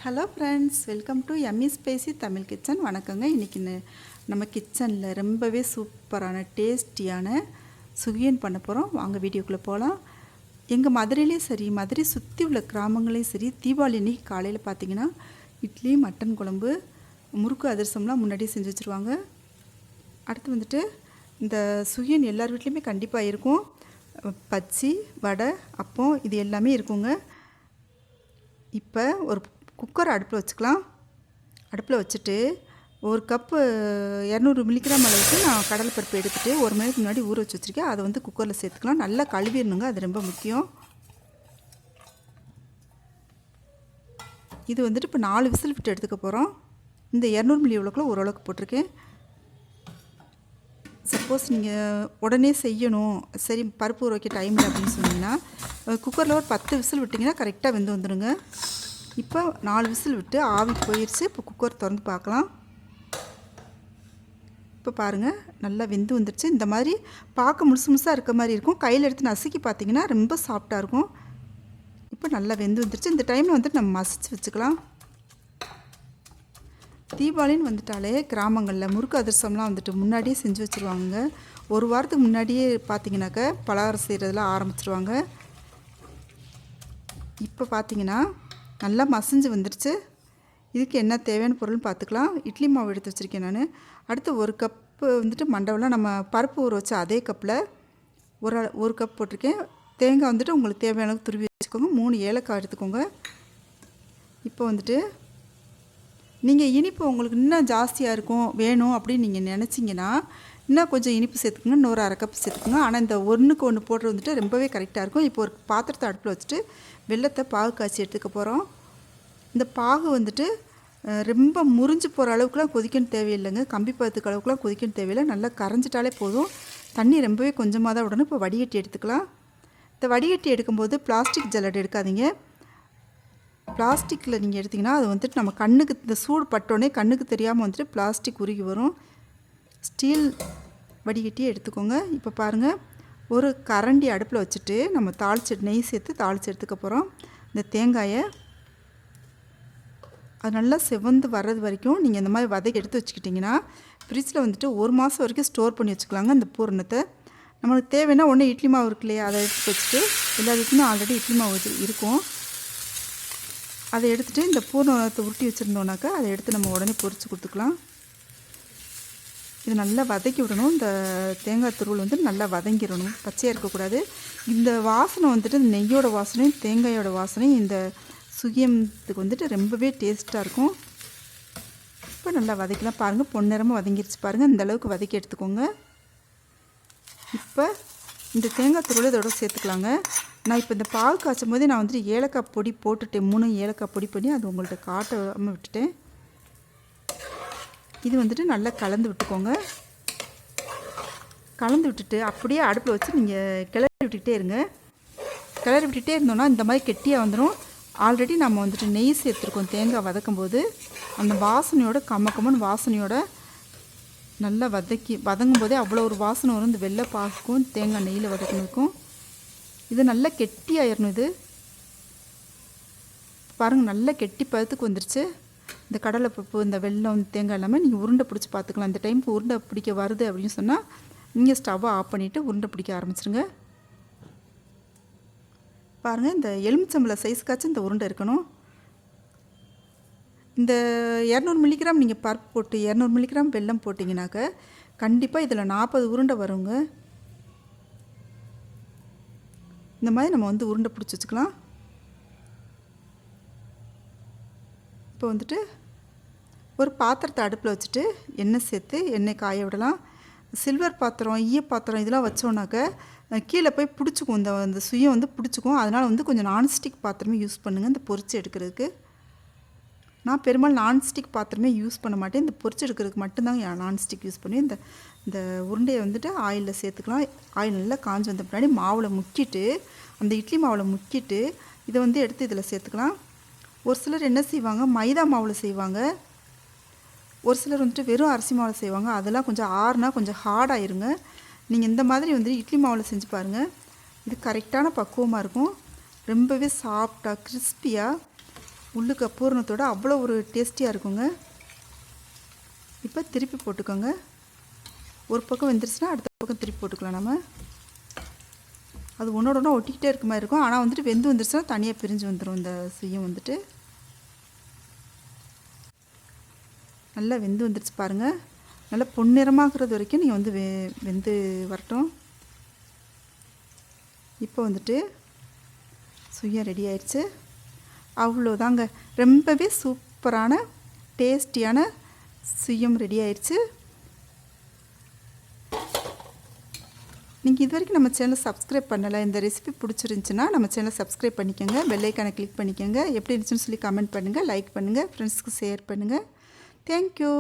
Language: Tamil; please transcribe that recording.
Hello friends, welcome to Emmy spicy Tamil kitchen. வணக்கங்க. இன்றைக்கி நம்ம கிச்சனில் ரொம்பவே சூப்பரான டேஸ்டியான சுகியன் பண்ண போகிறோம். வாங்க வீடியோக்குள்ளே போகலாம். எங்கள் மதுரையிலையும் சரி, மதுரை சுற்றி உள்ள கிராமங்களையும் சரி, தீபாவளி அன்றைக்கி காலையில் பார்த்திங்கன்னா இட்லி, மட்டன் குழம்பு, முறுக்கு அதிரசம்லாம் முன்னாடியே செஞ்சு வச்சுருவாங்க. அடுத்து வந்துட்டு இந்த சுகியன் எல்லார் வீட்லேயுமே கண்டிப்பாக இருக்கும். பச்சி, வடை, அப்பம் இது எல்லாமே இருக்குங்க. இப்போ ஒரு குக்கர் அடுப்பில் வச்சுக்கலாம். அடுப்பில் வச்சுட்டு ஒரு கப்பு 200 மில்லிகிராம் அளவுக்கு நான் கடலைப்பருப்பு எடுத்துகிட்டு 1 மணி நேரத்துக்கு முன்னாடி ஊற வச்சு வச்சுருக்கேன். அதை வந்து குக்கரில் சேர்த்துக்கலாம். நல்லா கழுவிடணுங்க, அது ரொம்ப முக்கியம். இது வந்துட்டு இப்போ 4 விசில் விட்டு எடுத்துக்க போகிறோம். இந்த 200 மில்லி எவ்வளோக்குள்ள ஓரளவுக்கு போட்டிருக்கேன். சப்போஸ் நீங்கள் உடனே செய்யணும், சரி பருப்பு ஊற வைக்க டைம் இல்லை அப்படின்னு சொன்னீங்கன்னா குக்கரில் ஒரு 10 விசில் விட்டிங்கன்னா கரெக்டாக வெந்து வந்துடுங்க. இப்போ 4 விசில் விட்டு ஆவி போயிடுச்சு. இப்போ குக்கர் திறந்து பார்க்கலாம். இப்போ பாருங்கள், நல்லா வெந்து வந்துடுச்சு. இந்த மாதிரி பார்க்க முழுசாக இருக்க மாதிரி இருக்கும். கையில் எடுத்து நசுக்கி பார்த்தீங்கன்னா ரொம்ப சாஃப்டாக இருக்கும். இப்போ நல்லா வெந்து வந்துடுச்சு. இந்த டைமில் வந்துட்டு நம்ம மசிச்சு வச்சுக்கலாம். தீபாவளின்னு வந்துட்டாலே கிராமங்களில் முறுக்கு அதிரசம்லாம் வந்துட்டு முன்னாடியே செஞ்சு வச்சுருவாங்க. ஒரு வாரத்துக்கு முன்னாடியே பார்த்தீங்கன்னாக்க பலகாரம் செய்கிறதுலாம் ஆரம்பிச்சிருவாங்க. இப்போ பார்த்தீங்கன்னா நல்லா மசிஞ்சு வந்துடுச்சு. இதுக்கு என்ன தேவையான பொருள்னு பார்த்துக்கலாம். இட்லி மாவு எடுத்து வச்சுருக்கேன் நான். அடுத்து 1 கப்பு வந்துட்டு மண்டவெல்லாம் நம்ம பருப்பு ஊற வச்ச அதே கப்பில் ஒரு கப் போட்டிருக்கேன். தேங்காய் வந்துட்டு உங்களுக்கு தேவையான அளவுக்கு துருவி வச்சுக்கோங்க. 3 ஏலக்காய் எடுத்துக்கோங்க. இப்போ வந்துட்டு நீங்கள் இனிப்பு உங்களுக்கு இன்னும் ஜாஸ்தியாக இருக்கும் வேணும் அப்படின்னு நீங்கள் நினச்சிங்கன்னா இன்னும் கொஞ்சம் இனிப்பு சேர்த்துக்குங்க. இன்னொரு 1/2 கப் சேர்த்துக்குங்க. ஆனால் இந்த 1க்கு 1 போடுறது வந்துட்டு ரொம்பவே கரெக்டாக இருக்கும். இப்போ ஒரு பாத்திரத்தை அடுப்பில் வச்சுட்டு வெல்லத்தை பாகு காய்ச்சி எடுத்துக்க போகிறோம். இந்த பாகு வந்துட்டு ரொம்ப முறிஞ்சு போகிற அளவுக்குலாம் கொதிக்கணும் தேவையில்லைங்க. கம்பி பதத்துக்கு அளவுக்குலாம் கொதிக்கணும் தேவையில்லை. நல்லா கரைஞ்சிட்டாலே போதும். தண்ணி ரொம்பவே கொஞ்சமாக தான் விடணும். இப்போ வடிகட்டி எடுத்துக்கலாம். இந்த வடிகட்டி எடுக்கும்போது பிளாஸ்டிக் ஜல்லடை எடுக்காதீங்க. பிளாஸ்டிக்கில் நீங்கள் எடுத்திங்கன்னா அது வந்துட்டு நம்ம கண்ணுக்கு இந்த சூடு பட்டோடனே கண்ணுக்கு தெரியாமல் வந்துட்டு பிளாஸ்டிக் உருகி வரும். ஸ்டீல் வடிகட்டி எடுத்துக்கோங்க. இப்போ பாருங்கள், ஒரு கரண்டி அடுப்பில் வச்சுட்டு நம்ம நெய் சேர்த்து தாளித்து எடுத்துக்க போகிறோம். இந்த தேங்காயை அது நல்லா செவந்து வர்றது வரைக்கும் நீங்கள் இந்த மாதிரி வதக்கி எடுத்து வச்சுக்கிட்டிங்கன்னா ஃப்ரிட்ஜில் வந்துட்டு 1 மாதம் வரைக்கும் ஸ்டோர் பண்ணி வச்சுக்கலாங்க. இந்த பூரணத்தை நம்மளுக்கு தேவைன்னா ஒன்று இட்லி மாவு இருக்கு இல்லையா, அதை எடுத்து வச்சுட்டு எல்லாத்துக்குமே ஆல்ரெடி இட்லி மாவு இருக்கும். அதை எடுத்துகிட்டு இந்த பூரணத்தை உருட்டி வச்சுருந்தோன்னாக்கா அதை எடுத்து நம்ம உடனே பொரித்து கொடுத்துக்கலாம். இது நல்லா வதக்கி விடணும். இந்த தேங்காய் துருவல் வந்து நல்லா வதங்கிடணும், பச்சையாக இருக்கக்கூடாது. இந்த வாசனை வந்துட்டு நெய்யோட வாசனையும் தேங்காயோட வாசனையும் இந்த சுகியத்துக்கு வந்துட்டு ரொம்பவே டேஸ்ட்டாக இருக்கும். இப்போ நல்லா வதக்கலாம். பாருங்கள், பொன்னிறமாக வதங்கிடுச்சு பாருங்கள். இந்த அளவுக்கு வதக்கி எடுத்துக்கோங்க. இப்போ இந்த தேங்காய் துருவல் இதோட சேர்த்துக்கலாங்க. நான் இப்போ இந்த பால் காய்ச்சும் போதே நான் வந்துட்டு ஏலக்காய் பொடி போட்டுட்டேன். 3 ஏலக்காய் பொடி பண்ணி அது உங்கள்கிட்ட காட்டாமல் விட்டுட்டேன். இது வந்துட்டு நல்லா கலந்து விட்டுக்கோங்க. கலந்து விட்டுட்டு அப்படியே அடுப்பில் வச்சு நீங்கள் கிளறி விட்டுக்கிட்டே இருங்க. கிளறி விட்டுகிட்டே இருந்தோன்னா இந்த மாதிரி கெட்டியாக வந்துடும். ஆல்ரெடி நம்ம வந்துட்டு நெய் சேர்த்துருக்கோம். தேங்காய் வதக்கும் போது அந்த வாசனையோட கம்மக்கம்மன்னு வாசனையோட நல்லா வதங்கும் போதே அவ்வளோ ஒரு வாசனை வரும். இந்த வெள்ளை பாகுக்கும் தேங்காய் நெய்யில் வதக்கணுக்கும் இது நல்லா கெட்டியாயிடணும். இது பாருங்கள், நல்லா கெட்டி பதத்துக்கு வந்துருச்சு. இந்த கடலைப்பருப்பு, இந்த வெல்லம், தேங்காய் எல்லாமே நீங்கள் உருண்டை பிடிச்சி பார்த்துக்கலாம். இந்த டைமுக்கு உருண்டை பிடிக்க வருது அப்படின்னு சொன்னால் நீங்கள் ஸ்டவ்வை ஆஃப் பண்ணிவிட்டு உருண்டை பிடிக்க ஆரம்பிச்சிருங்க. பாருங்கள், இந்த எலுமிச்சம்பழ சைஸ்க்காச்சும் இந்த உருண்டை இருக்கணும். இந்த 200 மில்லிகிராம் நீங்கள் பருப்பு போட்டு 200 மில்லிகிராம் வெல்லம் போட்டிங்கனாக்க கண்டிப்பாக இதில் 40 உருண்டை வருங்க. இந்த மாதிரி நம்ம வந்து உருண்டை பிடிச்சி வச்சுக்கலாம். இப்போ வந்துட்டு ஒரு பாத்திரத்தை அடுப்பில் வச்சுட்டு எண்ணெய் சேர்த்து எண்ணெய் காய விடலாம். சில்வர் பாத்திரம், ஈய பாத்திரம் இதெல்லாம் வச்சோன்னாக்க கீழே போய் பிடிச்சிக்கும். இந்த சுயம் வந்து பிடிச்சிக்கும். அதனால் வந்து கொஞ்சம் நான்ஸ்டிக் பாத்திரமே யூஸ் பண்ணுங்கள் இந்த பொரிச்சு எடுக்கிறதுக்கு. நான் பெரும்பாலும் நான்ஸ்டிக் பாத்திரமே யூஸ் பண்ண மாட்டேன். இந்த பொரிச்சு எடுக்கிறதுக்கு மட்டும்தாங்க நான்ஸ்டிக் யூஸ் பண்ணி இந்த உருண்டையை வந்துட்டு ஆயிலில் சேர்த்துக்கலாம். ஆயில் நல்லா காஞ்சி வந்த பின்னாடி மாவில் முக்கிட்டு, அந்த இட்லி மாவில் முக்கிட்டு இதை வந்து எடுத்து இதில் சேர்த்துக்கலாம். ஒரு சிலர் என்ன செய்வாங்க, மைதா மாவில் செய்வாங்க. ஒரு சிலர் வந்துட்டு வெறும் அரிசி மாவில் செய்வாங்க. அதெல்லாம் கொஞ்சம் ஆறுனா கொஞ்சம் ஹார்டாயிருங்க. நீங்கள் இந்த மாதிரி வந்து இட்லி மாவில் செஞ்சு பாருங்கள். இது கரெக்டான பக்குவமாக இருக்கும். ரொம்பவே சாஃப்டாக கிறிஸ்பியாக உள்ளுக்கு பூரணத்தோட அவ்வளோ ஒரு டேஸ்டியாக இருக்குங்க. இப்போ திருப்பி போட்டுக்கோங்க. ஒரு பக்கம் வெந்துருச்சுன்னா அடுத்த பக்கம் திருப்பி போட்டுக்கலாம் நம்ம. அது ஒன்றோட ஒன்றா ஒட்டிக்கிட்டே இருக்க மாதிரி இருக்கும். ஆனால் வந்துட்டு வெந்து வந்துருச்சுன்னா தனியாக பிரிஞ்சு வந்துடும். இந்த சுயம் வந்துட்டு நல்லா வெந்து வந்துருச்சு பாருங்கள். நல்லா பொன்னிறமாகிறது வரைக்கும் நீங்கள் வந்து வெந்து வரட்டும். இப்போ வந்துட்டு சுயம் ரெடி ஆயிடுச்சு. அவ்வளோதாங்க, ரொம்பவே சூப்பரான டேஸ்டியான சுயம் ரெடி ஆயிடுச்சு. நீங்கள் இது வரைக்கும் நம்ம சேனலை சப்ஸ்கிரைப் பண்ணலை, இந்த ரெசிபி பிடிச்சிருந்துச்சின்னா நம்ம சேனலை சப்ஸ்கிரைப் பண்ணிக்கோங்க, பெல் ஐக்கானை கிளிக் பண்ணிக்கோங்க. எப்படி இருந்துச்சுன்னு சொல்லி கமெண்ட் பண்ணுங்கள், லைக் பண்ணுங்கள், ஃப்ரெண்ட்ஸ்க்கு ஷேர் பண்ணுங்கள். தேங்க்யூ.